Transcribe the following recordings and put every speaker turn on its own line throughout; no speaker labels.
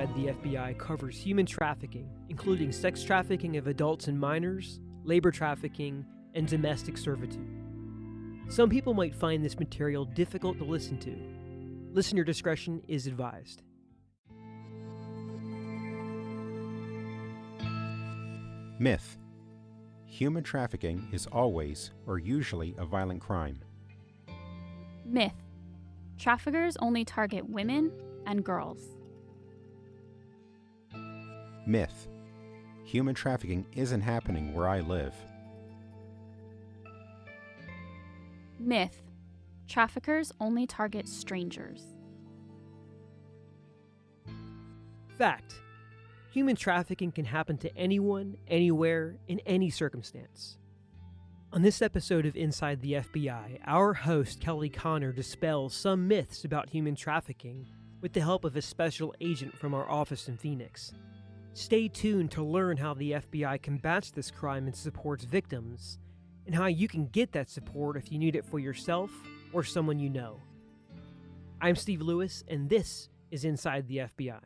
Inside the FBI covers human trafficking, including sex trafficking of adults and minors, labor trafficking, and domestic servitude. Some people might find this material difficult to listen to. Listener discretion is advised.
Myth: human trafficking is always or usually a violent crime.
Myth: traffickers only target women and girls.
Myth: human trafficking isn't happening where I live.
Myth: traffickers only target strangers.
Fact: human trafficking can happen to anyone, anywhere, in any circumstance. On this episode of Inside the FBI, our host Kelly Connor dispels some myths about human trafficking with the help of a special agent from our office in Phoenix. Stay tuned to learn how the FBI combats this crime and supports victims, and how you can get that support if you need it for yourself or someone you know. I'm Steve Lewis, and this is Inside the FBI.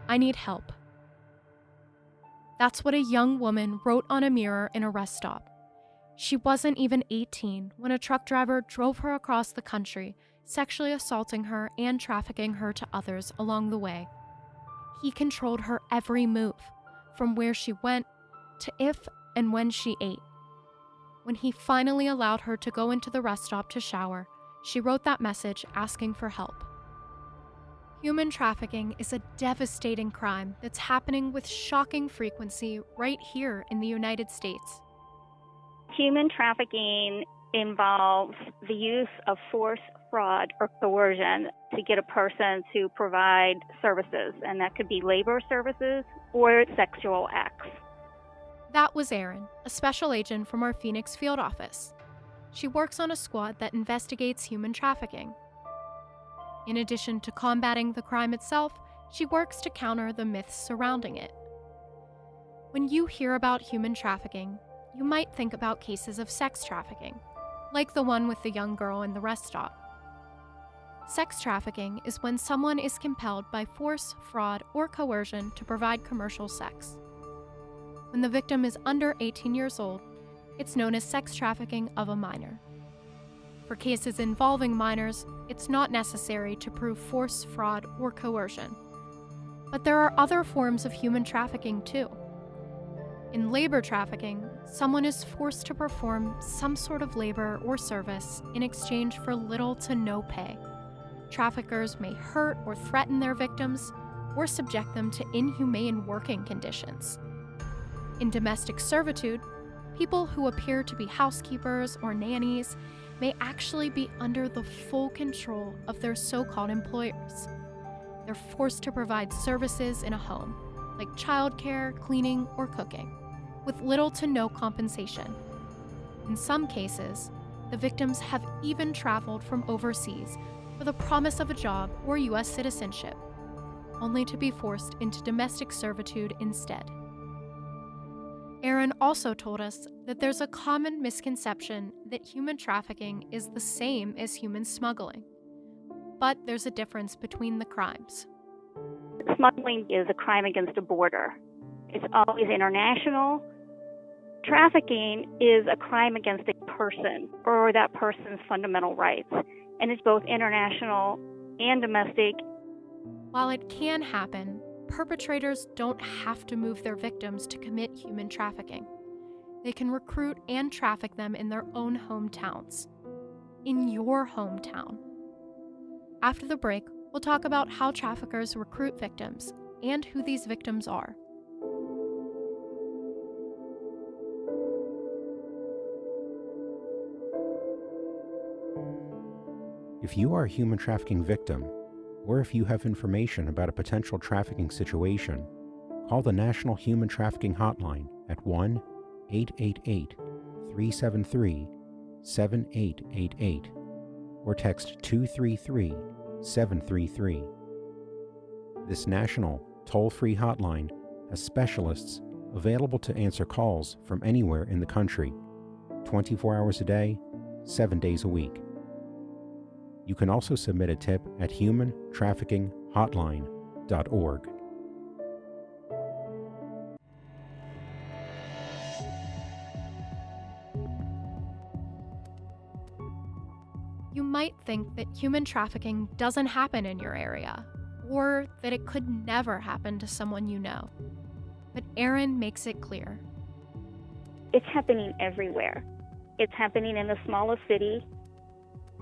I need help. That's what a young woman wrote on a mirror in a rest stop. She wasn't even 18 when a truck driver drove her across the country, sexually assaulting her and trafficking her to others along the way. He controlled her every move, from where she went to if and when she ate. When he finally allowed her to go into the rest stop to shower, she wrote that message asking for help. Human trafficking is a devastating crime that's happening with shocking frequency right here in the United States.
Human trafficking involves the use of force, fraud, or coercion to get a person to provide services, and that could be labor services or sexual acts.
That was Erin, a special agent from our Phoenix field office. She works on a squad that investigates human trafficking. In addition to combating the crime itself, she works to counter the myths surrounding it. When you hear about human trafficking, you might think about cases of sex trafficking, like the one with the young girl in the rest stop. Sex trafficking is when someone is compelled by force, fraud, or coercion to provide commercial sex. When the victim is under 18 years old, it's known as sex trafficking of a minor. For cases involving minors, it's not necessary to prove force, fraud, or coercion. But there are other forms of human trafficking too. In labor trafficking, someone is forced to perform some sort of labor or service in exchange for little to no pay. Traffickers may hurt or threaten their victims, or subject them to inhumane working conditions. In domestic servitude, people who appear to be housekeepers or nannies may actually be under the full control of their so-called employers. They're forced to provide services in a home, like childcare, cleaning, or cooking, with little to no compensation. In some cases, the victims have even traveled from overseas for the promise of a job or U.S. citizenship, only to be forced into domestic servitude instead. Erin also told us that there's a common misconception that human trafficking is the same as human smuggling. But there's a difference between the crimes.
Smuggling is a crime against a border. It's always international. Trafficking is a crime against a person or that person's fundamental rights, and it's both international and domestic.
While it can happen, perpetrators don't have to move their victims to commit human trafficking. They can recruit and traffic them in their own hometowns. In your hometown. After the break, we'll talk about how traffickers recruit victims and who these victims are.
If you are a human trafficking victim, or if you have information about a potential trafficking situation, call the National Human Trafficking Hotline at 1-888-373-8255 7888 or text 233-733. This national toll-free hotline has specialists available to answer calls from anywhere in the country, 24 hours a day, 7 days a week. You can also submit a tip at humantraffickinghotline.org.
You might think that human trafficking doesn't happen in your area, or that it could never happen to someone you know. But Erin makes it clear.
It's happening everywhere. It's happening in the smallest city,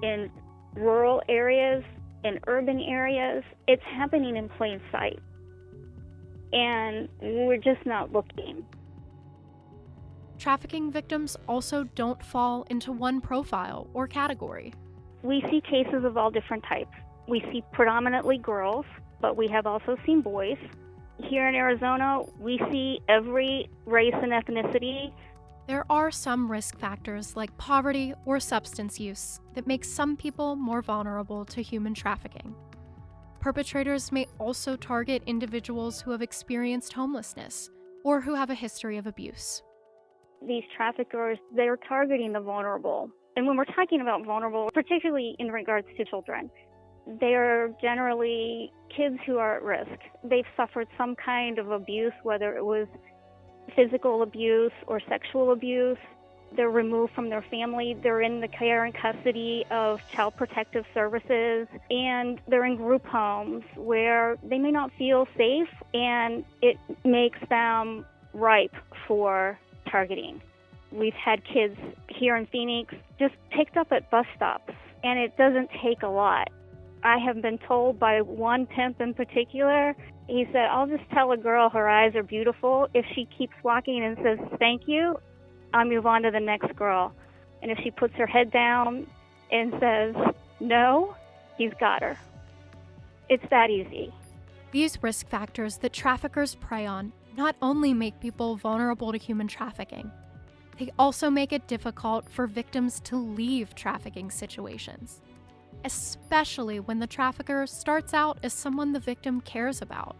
in rural areas, in urban areas. It's happening in plain sight. And we're just not looking.
Trafficking victims also don't fall into one profile or category.
We see cases of all different types. We see predominantly girls, but we have also seen boys. Here in Arizona, we see every race and ethnicity.
There are some risk factors like poverty or substance use that make some people more vulnerable to human trafficking. Perpetrators may also target individuals who have experienced homelessness or who have a history of abuse.
These traffickers, they're targeting the vulnerable. And when we're talking about vulnerable, particularly in regards to children, they're generally kids who are at risk. They've suffered some kind of abuse, whether it was physical abuse or sexual abuse. They're removed from their family. They're in the care and custody of Child Protective Services, and they're in group homes where they may not feel safe, and it makes them ripe for targeting. We've had kids here in Phoenix just picked up at bus stops, and it doesn't take a lot. I have been told by one pimp in particular, he said, I'll just tell a girl her eyes are beautiful. If she keeps walking and says, thank you, I'll move on to the next girl. And if she puts her head down and says, no, he's got her. It's that easy.
These risk factors that traffickers prey on not only make people vulnerable to human trafficking, they also make it difficult for victims to leave trafficking situations, especially when the trafficker starts out as someone the victim cares about.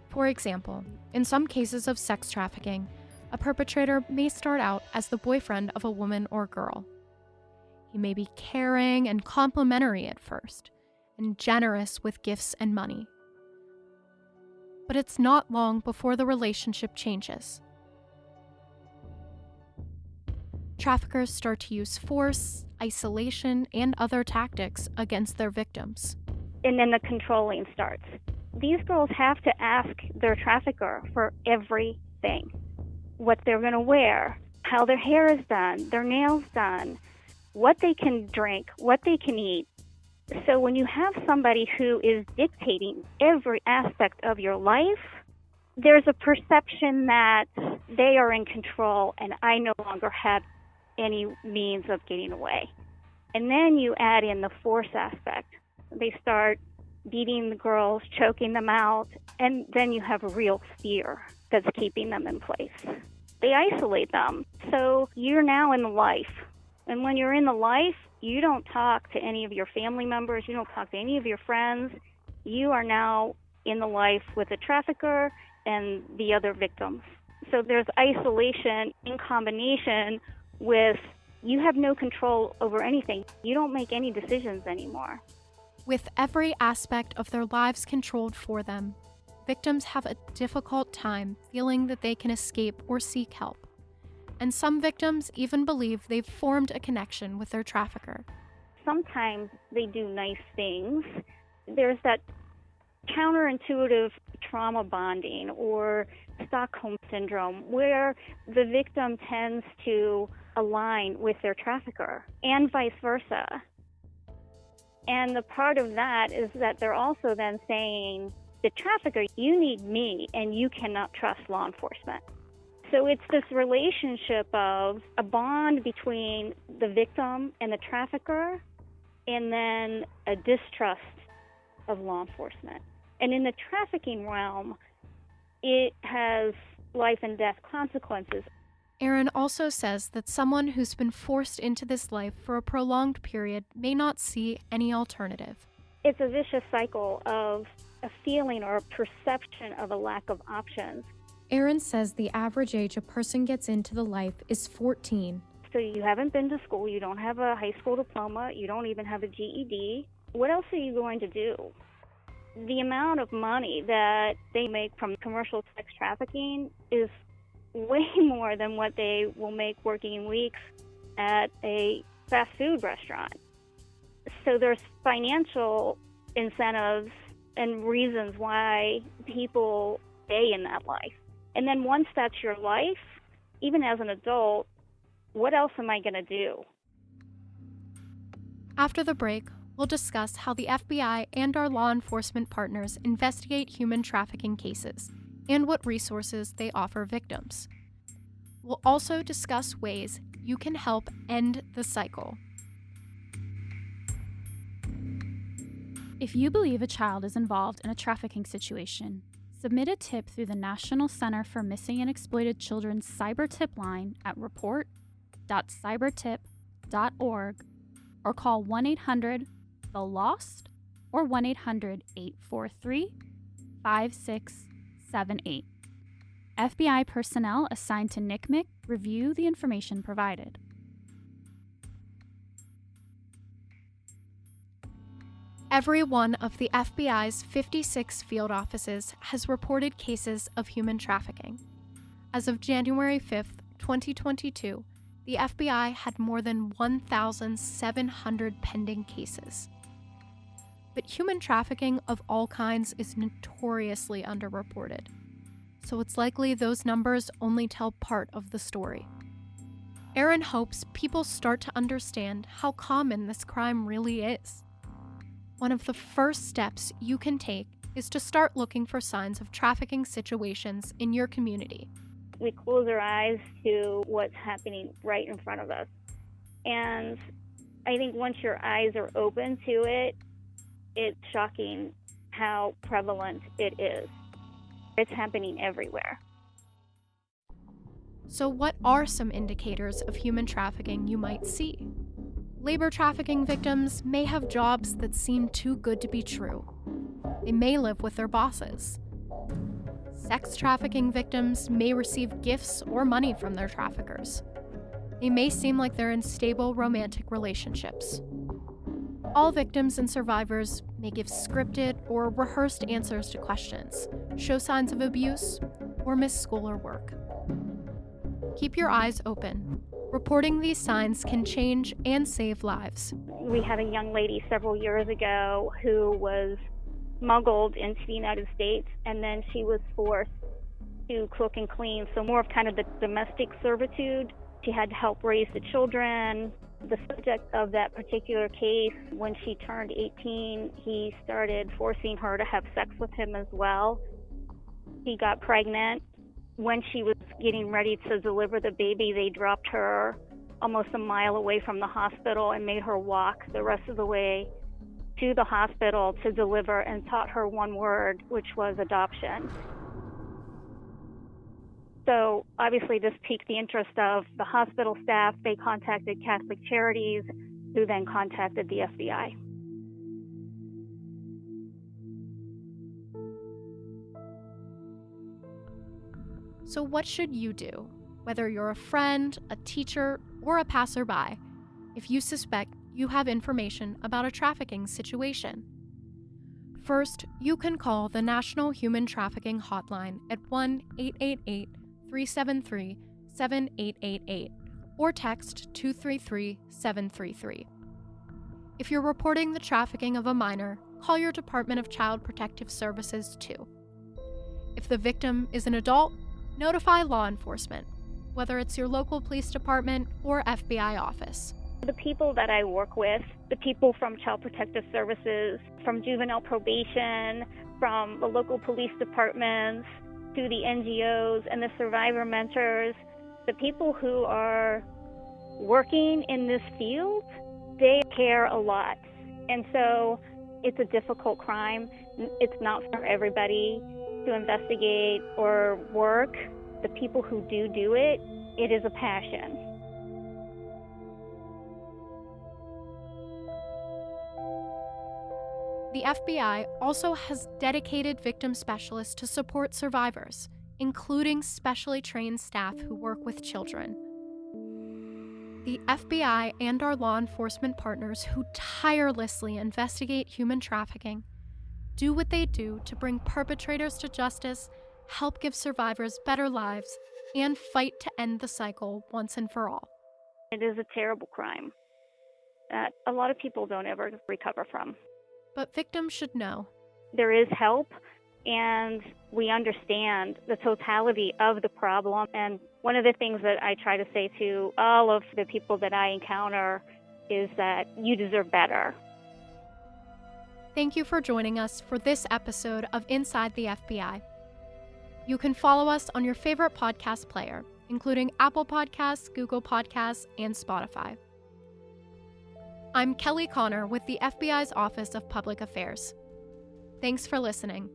For example, in some cases of sex trafficking, a perpetrator may start out as the boyfriend of a woman or girl. He may be caring and complimentary at first, and generous with gifts and money. But it's not long before the relationship changes. Traffickers start to use force, isolation, and other tactics against their victims.
And then the controlling starts. These girls have to ask their trafficker for everything. What they're going to wear, how their hair is done, their nails done, what they can drink, what they can eat. So when you have somebody who is dictating every aspect of your life, there's a perception that they are in control and I no longer have any means of getting away. And then you add in the force aspect. They start beating the girls, choking them out, and then you have a real fear that's keeping them in place. They isolate them. So you're now in the life. And when you're in the life, you don't talk to any of your family members, you don't talk to any of your friends. You are now in the life with the trafficker and the other victims. So there's isolation in combination with you have no control over anything. You don't make any decisions anymore.
With every aspect of their lives controlled for them, victims have a difficult time feeling that they can escape or seek help. And some victims even believe they've formed a connection with their trafficker.
Sometimes they do nice things. There's that counterintuitive trauma bonding or Stockholm syndrome where the victim tends to align with their trafficker and vice versa. And the part of that is that they're also then saying, the trafficker, you need me and you cannot trust law enforcement. So it's this relationship of a bond between the victim and the trafficker and then a distrust of law enforcement. And in the trafficking realm, it has life and death consequences.
Erin also says that someone who's been forced into this life for a prolonged period may not see any alternative.
It's a vicious cycle of a feeling or a perception of a lack of options.
Erin says the average age a person gets into the life is 14.
So you haven't been to school, you don't have a high school diploma, you don't even have a GED. What else are you going to do? The amount of money that they make from commercial sex trafficking is way more than what they will make working weeks at a fast food restaurant. So there's financial incentives and reasons why people stay in that life. And then once that's your life, even as an adult, what else am I going to do?
After the break, we'll discuss how the FBI and our law enforcement partners investigate human trafficking cases and what resources they offer victims. We'll also discuss ways you can help end the cycle.
If you believe a child is involved in a trafficking situation, submit a tip through the National Center for Missing and Exploited Children's cyber tip line at report.cybertip.org or call 1-800-THE-LOST or 1-800-843-5678. FBI personnel assigned to NCMEC review the information provided.
Every one of the FBI's 56 field offices has reported cases of human trafficking. As of January 5th, 2022, the FBI had more than 1,700 pending cases. But human trafficking of all kinds is notoriously underreported, so it's likely those numbers only tell part of the story. Erin hopes people start to understand how common this crime really is. One of the first steps you can take is to start looking for signs of trafficking situations in your community.
We close our eyes to what's happening right in front of us. And I think once your eyes are open to it, it's shocking how prevalent it is. It's happening everywhere.
So what are some indicators of human trafficking you might see? Labor trafficking victims may have jobs that seem too good to be true. They may live with their bosses. Sex trafficking victims may receive gifts or money from their traffickers. They may seem like they're in stable romantic relationships. All victims and survivors may give scripted or rehearsed answers to questions, show signs of abuse, or miss school or work. Keep your eyes open. Reporting these signs can change and save lives.
We had a young lady several years ago who was smuggled into the United States, and then she was forced to cook and clean, so more of kind of the domestic servitude. She had to help raise the children. The subject of that particular case, when she turned 18, he started forcing her to have sex with him as well. She got pregnant. When she was getting ready to deliver the baby, they dropped her almost a mile away from the hospital and made her walk the rest of the way to the hospital to deliver, and taught her one word, which was adoption. So obviously this piqued the interest of the hospital staff. They contacted Catholic Charities, who then contacted the FBI.
So what should you do, whether you're a friend, a teacher, or a passerby, if you suspect you have information about a trafficking situation? First, you can call the National Human Trafficking Hotline at 1-888-373-7888 or text 233-733. If you're reporting the trafficking of a minor, call your Department of Child Protective Services too. If the victim is an adult, notify law enforcement, whether it's your local police department or FBI office.
The people that I work with, the people from Child Protective Services, from juvenile probation, from the local police departments, to the NGOs and the survivor mentors, the people who are working in this field, they care a lot. And so it's a difficult crime. It's not for everybody to investigate or work. The people who do it, It is a passion.
The FBI also has dedicated victim specialists to support survivors, including specially trained staff who work with children. The FBI and our law enforcement partners who tirelessly investigate human trafficking do what they do to bring perpetrators to justice, help give survivors better lives, and fight to end the cycle once and for all.
It is a terrible crime that a lot of people don't ever recover from.
But victims should know.
There is help, and we understand the totality of the problem. And one of the things that I try to say to all of the people that I encounter is that you deserve better.
Thank you for joining us for this episode of Inside the FBI. You can follow us on your favorite podcast player, including Apple Podcasts, Google Podcasts, and Spotify. I'm Kelly Connor with the FBI's Office of Public Affairs. Thanks for listening.